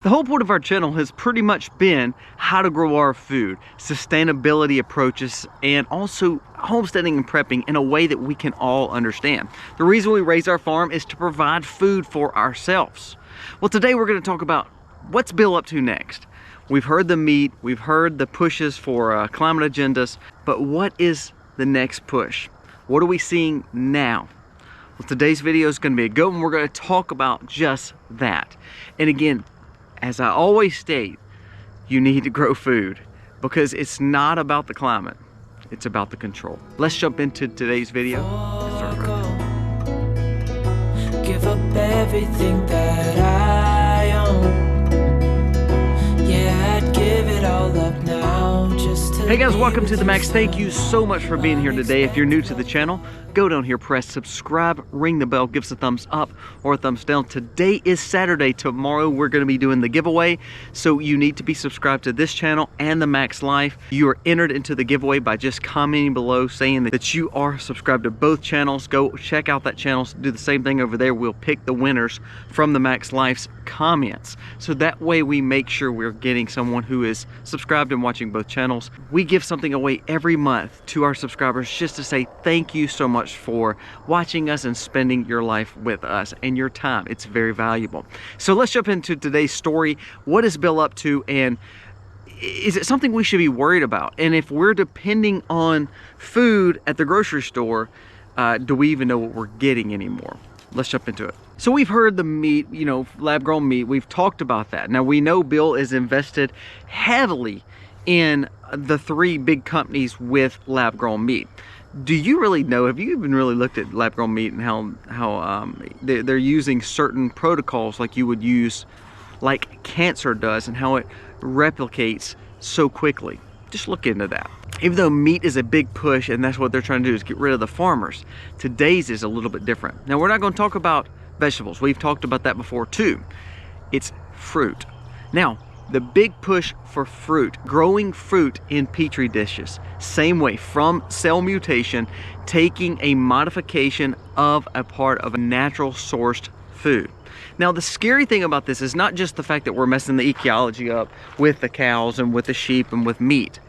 The whole point of our channel has pretty much been how to grow our food, sustainability approaches, and also homesteading and prepping in a way that we can all understand. The reason we raise our farm is to provide food for ourselves. Well, today we're going to talk about what's Bill up to next. We've heard the meat, we've heard the pushes for climate agendas, but what is the next push? What are we seeing now? Well, today's video is going to be a good one. We're going to talk about just that. And again, as I always state, you need to grow food because it's not about the climate, it's about the control. Let's jump into today's video. Give up everything that I own. Yeah, I'd give it all up now just to. Hey guys, welcome to the Max. Thank you so much for being here today. If you're new to the channel, go down here, press subscribe, ring the bell, give us a thumbs up or a thumbs down. Today is Saturday. Tomorrow we're going to be doing the giveaway, so you need to be subscribed to this channel and the Max Life. You are entered into the giveaway by just commenting below saying that you are subscribed to both channels. Go check out that channel, do the same thing over there. We'll pick the winners from the Max Life's comments, so that way we make sure we're getting someone who is subscribed and watching both channels. We give something away every month to our subscribers just to say thank you so much for watching us and spending your life with us and your time. It's very valuable. So let's jump into today's story. What is Bill up to, and is it something we should be worried about? And if we're depending on food at the grocery store, do we even know what we're getting anymore? Let's jump into it. So we've heard the meat, you know, lab-grown meat. We've talked about that. Now we know Bill is invested heavily in the three big companies with lab-grown meat. Do you really know, have you even really looked at lab-grown meat and how they're using certain protocols like you would use, like cancer does, and how it replicates so quickly? Just look into that. Even though meat is a big push and that's what they're trying to do, is get rid of the farmers, today's is a little bit different. Now we're not going to talk about vegetables. We've talked about that before too. It's fruit. Now, the big push for fruit, growing fruit in petri dishes, same way, from cell mutation, taking a modification of a part of a natural sourced food. Now the scary thing about this is not just the fact that we're messing the ecology up with the cows and with the sheep and with meat.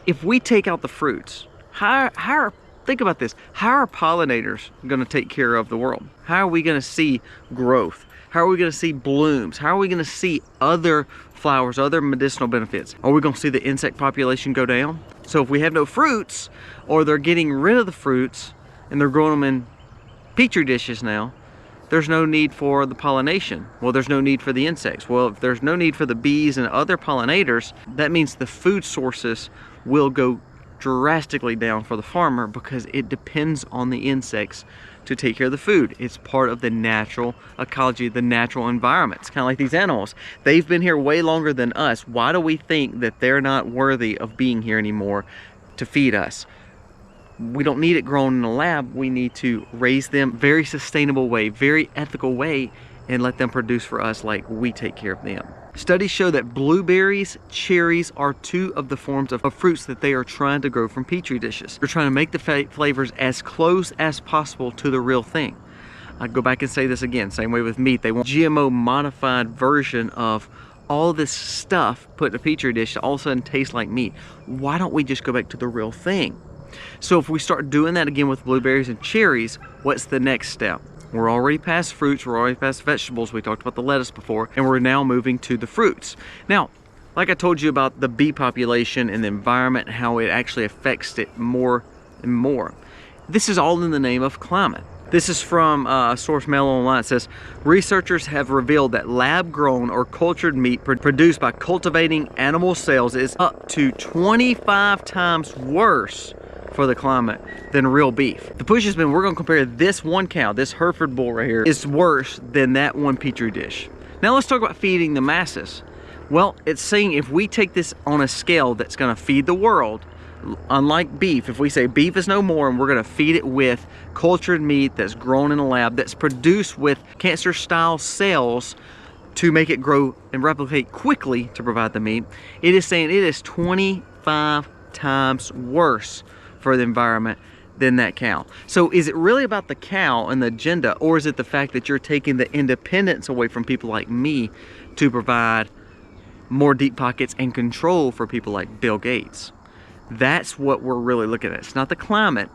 If we take out the fruits, think about this, how are pollinators going to take care of the world? How are we going to see growth? How are we going to see blooms? How are we going to see other flowers, other medicinal benefits? Are we going to see the insect population go down? So if we have no fruits, or they're getting rid of the fruits and they're growing them in petri dishes now, there's no need for the pollination. Well, there's no need for the insects. Well, if there's no need for the bees and other pollinators, that means the food sources will go drastically down for the farmer because it depends on the insects to take care of the food. It's part of the natural ecology, the natural environment. It's kind of like these animals. They've been here way longer than us. Why do we think that they're not worthy of being here anymore to feed us? We don't need it grown in a lab. We need to raise them very sustainable way, very ethical way, and let them produce for us like we take care of them. Studies show that blueberries, cherries are two of the forms of fruits that they are trying to grow from petri dishes. They're trying to make the flavors as close as possible to the real thing. I go back and say this again, same way with meat. They want GMO modified version of all this stuff put in a petri dish to all of a sudden taste like meat. Why don't we just go back to the real thing? So if we start doing that again with blueberries and cherries, what's the next step? We're already past fruits, we're already past vegetables. We talked about the lettuce before, and we're now moving to the fruits. Now, like I told you about the bee population and the environment, how it actually affects it more and more. This is all in the name of climate. This is from Source Mail Online. It says, researchers have revealed that lab-grown or cultured meat produced by cultivating animal cells is up to 25 times worse for the climate than real beef. The push has been, we're going to compare this one cow, this Hereford bull right here, is worse than that one petri dish. Now let's talk about feeding the masses. Well, it's saying if we take this on a scale that's going to feed the world, unlike beef, if we say beef is no more and we're going to feed it with cultured meat that's grown in a lab, that's produced with cancer style cells to make it grow and replicate quickly to provide the meat, it is saying it is 25 times worse for the environment than that cow. So is it really about the cow and the agenda, or is it the fact that you're taking the independence away from people like me to provide more deep pockets and control for people like Bill Gates? That's what we're really looking at. It's not the climate,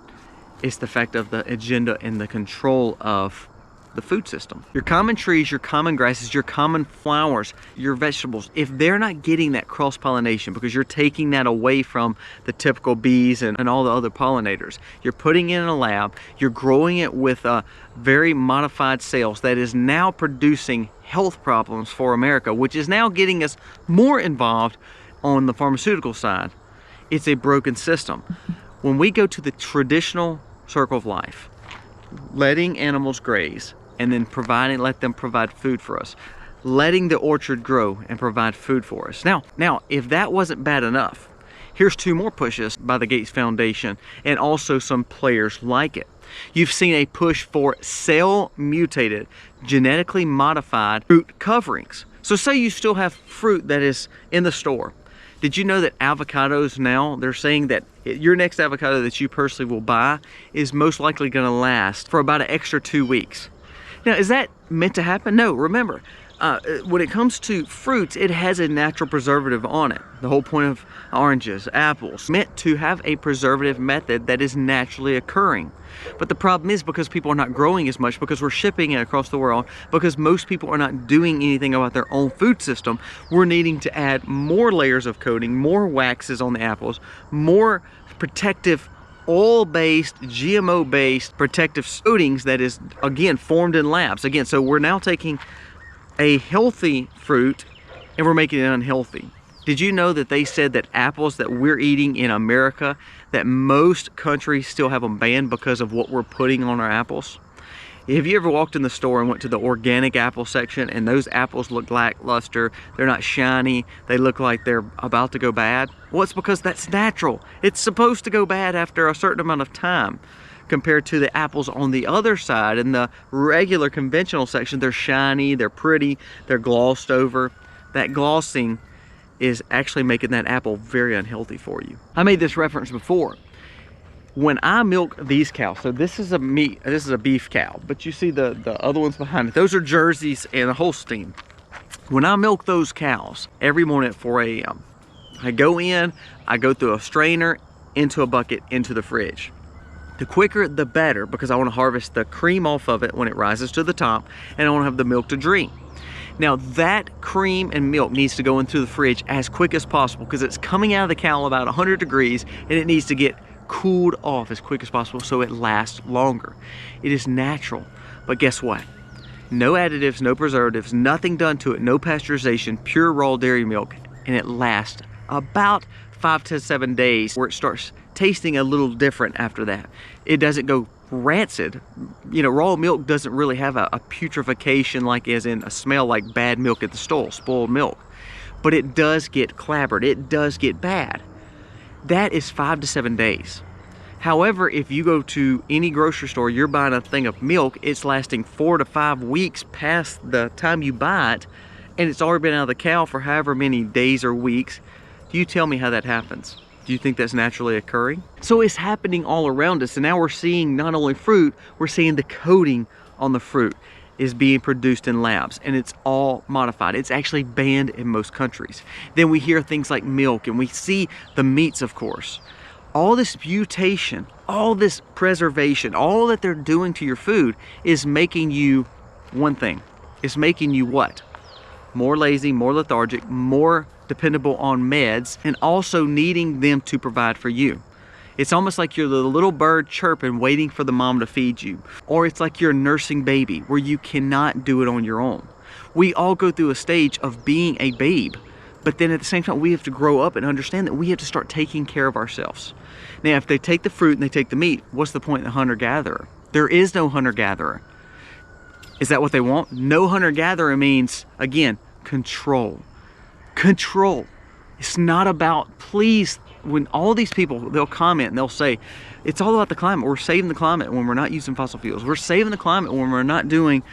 it's the fact of the agenda and the control of the food system. Your common trees, your common grasses, your common flowers, your vegetables, if they're not getting that cross-pollination, because you're taking that away from the typical bees and all the other pollinators, you're putting it in a lab, you're growing it with very modified cells that is now producing health problems for America, which is now getting us more involved on the pharmaceutical side. It's a broken system. When we go to the traditional circle of life, letting animals graze, and then let them provide food for us, letting the orchard grow and provide food for us. Now, if that wasn't bad enough, here's 2 more pushes by the Gates Foundation and also some players like it. You've seen a push for cell mutated, genetically modified fruit coverings. So say you still have fruit that is in the store. Did you know that avocados now, they're saying that your next avocado that you personally will buy is most likely going to last for about an extra 2 weeks. Now, is that meant to happen? No, remember, when it comes to fruits, it has a natural preservative on it. The whole point of oranges, apples, meant to have a preservative method that is naturally occurring. But the problem is, because people are not growing as much, because we're shipping it across the world, because most people are not doing anything about their own food system, we're needing to add more layers of coating, more waxes on the apples, more protective oil-based, GMO-based protective coatings that is, again, formed in labs. Again, so we're now taking a healthy fruit and we're making it unhealthy. Did you know that they said that apples that we're eating in America, that most countries still have them banned because of what we're putting on our apples? Have you ever walked in the store and went to the organic apple section and those apples look lackluster, they're not shiny, they look like they're about to go bad? Well, it's because that's natural. It's supposed to go bad after a certain amount of time, compared to the apples on the other side. In the regular conventional section, they're shiny, they're pretty, they're glossed over. That glossing is actually making that apple very unhealthy for you. I made this reference before. When I milk these cows, so this is a beef cow, but you see the other ones behind it, those are Jerseys and a Holstein. When I milk those cows every morning at 4 a.m., I go in, I go through a strainer, into a bucket, into the fridge. The quicker the better, because I want to harvest the cream off of it when it rises to the top, and I want to have the milk to drink. Now that cream and milk needs to go into the fridge as quick as possible, because it's coming out of the cow about 100 degrees and it needs to get cooled off as quick as possible so it lasts longer. It is natural, but guess what? No additives, no preservatives, nothing done to it, no pasteurization, pure raw dairy milk, and it lasts about 5 to 7 days where it starts tasting a little different after that. It doesn't go rancid. You know, raw milk doesn't really have a putrefaction like as in a smell like bad milk at the store, spoiled milk, but it does get clabbered, it does get bad. That is 5 to 7 days. However, if you go to any grocery store, you're buying a thing of milk, it's lasting 4 to 5 weeks past the time you buy it, and it's already been out of the cow for however many days or weeks. You tell me how that happens. Do you think that's naturally occurring? So it's happening all around us, and now we're seeing not only fruit, we're seeing the coating on the fruit is being produced in labs, and it's all modified. It's actually banned in most countries. Then we hear things like milk, and we see the meats, of course. All this mutation, all this preservation, all that they're doing to your food is making you one thing. It's making you what? More lazy, more lethargic, more dependable on meds, and also needing them to provide for you. It's almost like you're the little bird chirping, waiting for the mom to feed you. Or it's like you're a nursing baby where you cannot do it on your own. We all go through a stage of being a babe, but then at the same time, we have to grow up and understand that we have to start taking care of ourselves. Now, if they take the fruit and they take the meat, what's the point of the hunter-gatherer? There is no hunter-gatherer. Is that what they want? No hunter-gatherer means, again, control. Control. It's not about please when all these people, they'll comment and they'll say, it's all about the climate. We're saving the climate when we're not using fossil fuels. We're saving the climate when we're not doing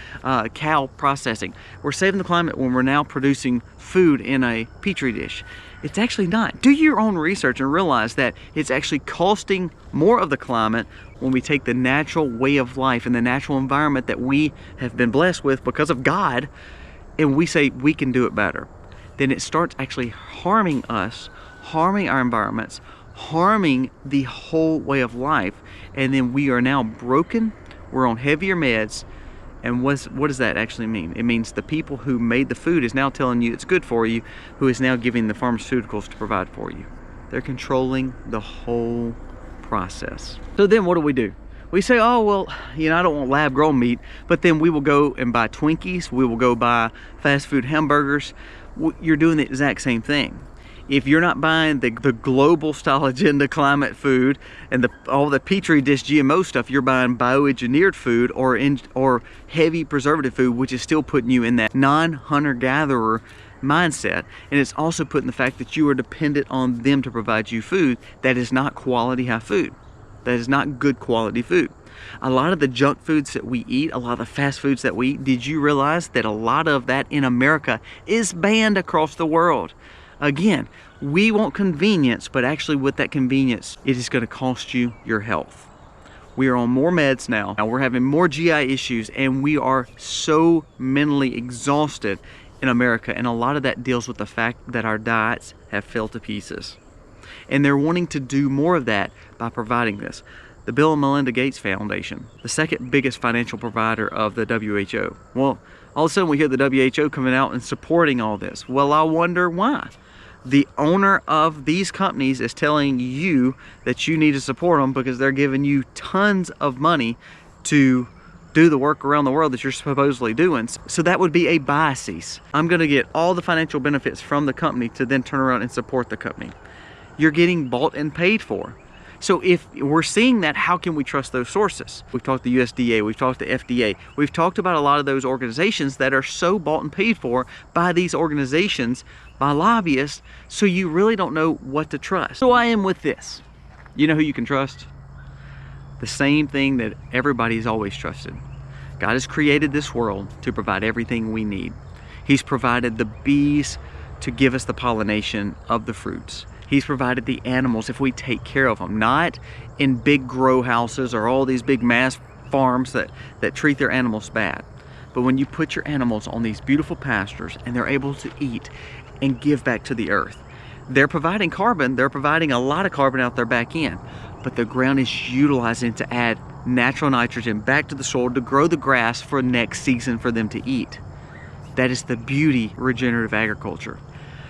cow processing. We're saving the climate when we're now producing food in a petri dish. It's actually not. Do your own research and realize that it's actually costing more of the climate when we take the natural way of life and the natural environment that we have been blessed with because of God, and we say we can do it better. Then it starts actually harming us, harming our environments, harming the whole way of life, and then we are now broken, we're on heavier meds. And what does that actually mean? It means the people who made the food is now telling you it's good for you, who is now giving the pharmaceuticals to provide for you. They're controlling the whole process. So then what do? We say, oh, well, you know, I don't want lab grown meat, but then we will go and buy Twinkies, we will go buy fast food hamburgers. You're doing the exact same thing. If you're not buying the global style agenda climate food and all the petri dish GMO stuff, you're buying bioengineered food or heavy preservative food, which is still putting you in that non-hunter-gatherer mindset. And it's also putting the fact that you are dependent on them to provide you food that is not quality high food. That is not good quality food. A lot of the junk foods that we eat, a lot of the fast foods that we eat, did you realize that a lot of that in America is banned across the world? Again, we want convenience, but actually with that convenience, it is going to cost you your health. We are on more meds now. Now we're having more GI issues, and we are so mentally exhausted in America. And a lot of that deals with the fact that our diets have fell to pieces. And they're wanting to do more of that by providing this. The Bill and Melinda Gates Foundation, the second biggest financial provider of the WHO. Well, all of a sudden we hear the WHO coming out and supporting all this. Well, I wonder why. The owner of these companies is telling you that you need to support them because they're giving you tons of money to do the work around the world that you're supposedly doing. So that would be a biases. I'm going to get all the financial benefits from the company to then turn around and support the company. You're getting bought and paid for. So if we're seeing that, how can we trust those sources? We've talked to USDA, we've talked to FDA, we've talked about a lot of those organizations that are so bought and paid for by these organizations, by lobbyists, so you really don't know what to trust. So I am with this. You know who you can trust? The same thing that everybody's always trusted. God has created this world to provide everything we need. He's provided the bees to give us the pollination of the fruits. He's provided the animals if we take care of them, not in big grow houses or all these big mass farms that treat their animals bad. But when you put your animals on these beautiful pastures and they're able to eat and give back to the earth, they're providing carbon, they're providing a lot of carbon out their back end, but the ground is utilizing to add natural nitrogen back to the soil to grow the grass for next season for them to eat. That is the beauty of regenerative agriculture.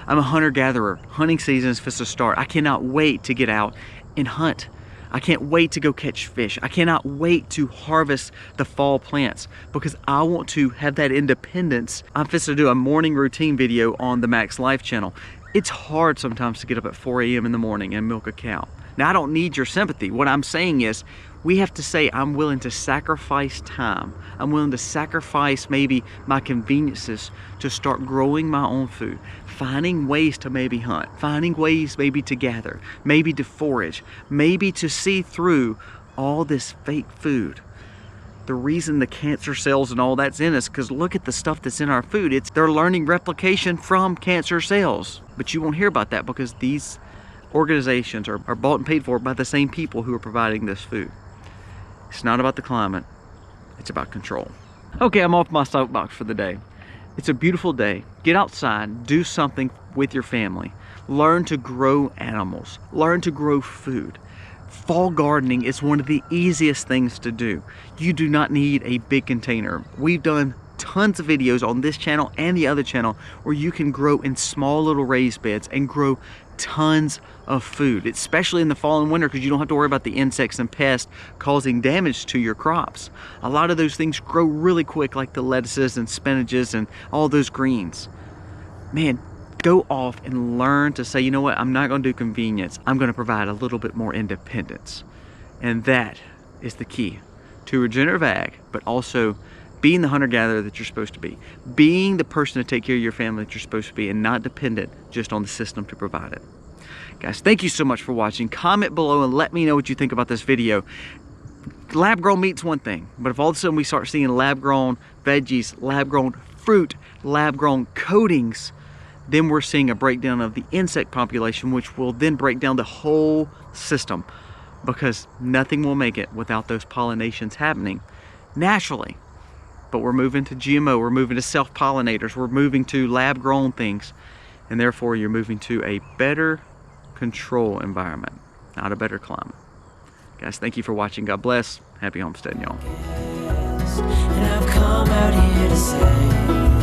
I'm a hunter-gatherer. Hunting season is supposed to start. I cannot wait to get out and hunt. I can't wait to go catch fish. I cannot wait to harvest the fall plants because I want to have that independence. I'm supposed to do a morning routine video on the Max Life channel. It's hard sometimes to get up at 4 a.m. in the morning and milk a cow. Now, I don't need your sympathy. What I'm saying is we have to say I'm willing to sacrifice time. I'm willing to sacrifice maybe my conveniences to start growing my own food, finding ways to maybe hunt, finding ways maybe to gather, maybe to forage, maybe to see through all this fake food. The reason the cancer cells and all that's in us, because look at the stuff that's in our food. They're learning replication from cancer cells. But you won't hear about that because these organizations are bought and paid for by the same people who are providing this food. It's not about the climate, it's about control. Okay, I'm off my soapbox for the day. It's a beautiful day. Get outside, do something with your family. Learn to grow animals, learn to grow food. Fall gardening is one of the easiest things to do. You do not need a big container. We've done tons of videos on this channel and the other channel where you can grow in small little raised beds and grow tons of food, especially in the fall and winter, because you don't have to worry about the insects and pests causing damage to your crops. A lot of those things grow really quick, like the lettuces and spinaches and all those greens. Man, go off and learn to say, you know what, I'm not going to do convenience. I'm going to provide a little bit more independence. And that is the key to regenerative ag, but also being the hunter-gatherer that you're supposed to be, being the person to take care of your family that you're supposed to be, and not dependent just on the system to provide it. Guys, thank you so much for watching. Comment below and let me know what you think about this video. Lab-grown meat's one thing, but if all of a sudden we start seeing lab-grown veggies, lab-grown fruit, lab-grown coatings, then we're seeing a breakdown of the insect population, which will then break down the whole system, because nothing will make it without those pollinations happening naturally. But we're moving to GMO, we're moving to self-pollinators, we're moving to lab-grown things, and therefore you're moving to a better control environment, not a better climate. Guys, thank you for watching. God bless. Happy homesteading, y'all. And I've come out here to say